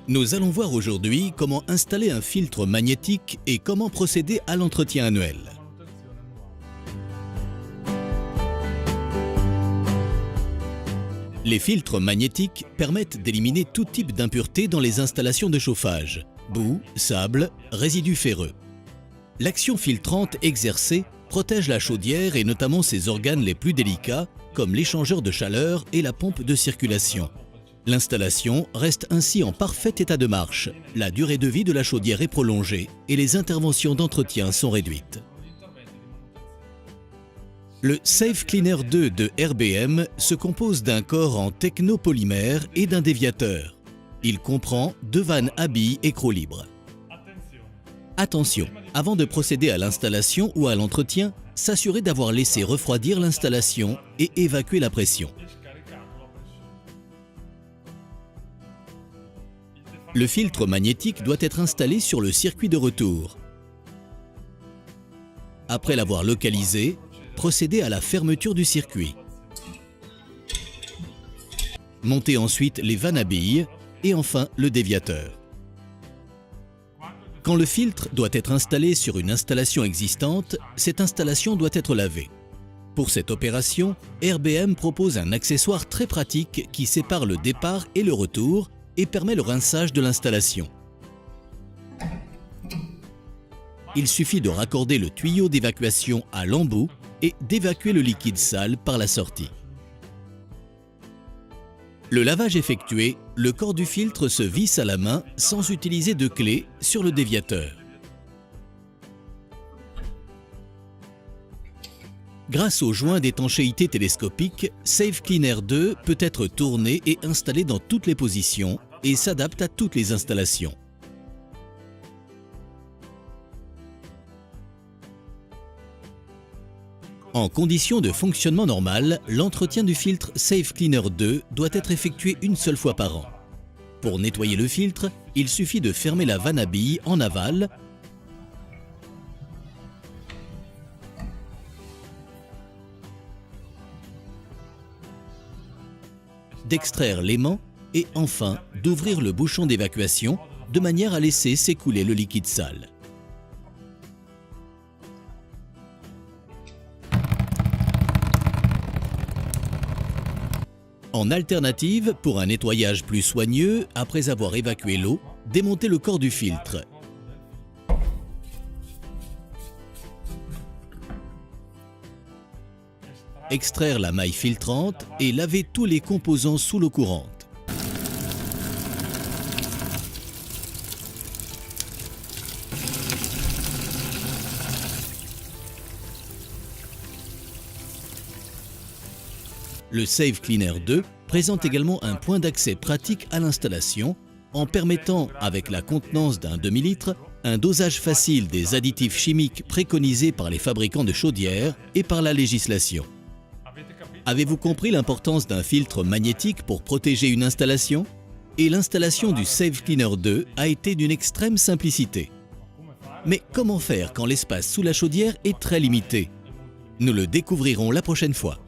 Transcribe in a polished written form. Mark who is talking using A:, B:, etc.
A: Nous allons voir aujourd'hui comment installer un filtre magnétique et comment procéder à l'entretien annuel. Les filtres magnétiques permettent d'éliminer tout type d'impuretés dans les installations de chauffage, boue, sable, résidus ferreux. L'action filtrante exercée protège la chaudière et notamment ses organes les plus délicats comme l'échangeur de chaleur et la pompe de circulation. L'installation reste ainsi en parfait état de marche, la durée de vie de la chaudière est prolongée et les interventions d'entretien sont réduites. Le Safe Cleaner 2 de RBM se compose d'un corps en technopolymère et d'un déviateur. Il comprend 2 vannes à billes écrou-libres. Attention, avant de procéder à l'installation ou à l'entretien, s'assurer d'avoir laissé refroidir l'installation et évacuer la pression. Le filtre magnétique doit être installé sur le circuit de retour. Après l'avoir localisé, procédez à la fermeture du circuit. Montez ensuite les vannes à billes et enfin le déviateur. Quand le filtre doit être installé sur une installation existante, cette installation doit être lavée. Pour cette opération, RBM propose un accessoire très pratique qui sépare le départ et le retour et permet le rinçage de l'installation. Il suffit de raccorder le tuyau d'évacuation à l'embout et d'évacuer le liquide sale par la sortie. Le lavage effectué, le corps du filtre se visse à la main sans utiliser de clé sur le déviateur. Grâce au joint d'étanchéité télescopique, Safe Cleaner 2 peut être tourné et installé dans toutes les positions et s'adapte à toutes les installations. En conditions de fonctionnement normal, l'entretien du filtre Safe Cleaner 2 doit être effectué une seule fois par an. Pour nettoyer le filtre, il suffit de fermer la vanne à billes en aval, d'extraire l'aimant et enfin d'ouvrir le bouchon d'évacuation de manière à laisser s'écouler le liquide sale. En alternative, pour un nettoyage plus soigneux, après avoir évacué l'eau, démontez le corps du filtre. Extraire la maille filtrante et laver tous les composants sous l'eau courante. Le Safe Cleaner 2 présente également un point d'accès pratique à l'installation en permettant, avec la contenance d'un demi-litre, un dosage facile des additifs chimiques préconisés par les fabricants de chaudières et par la législation. Avez-vous compris l'importance d'un filtre magnétique pour protéger une installation? Et l'installation du Safe Cleaner 2 a été d'une extrême simplicité. Mais comment faire quand l'espace sous la chaudière est très limité? Nous le découvrirons la prochaine fois.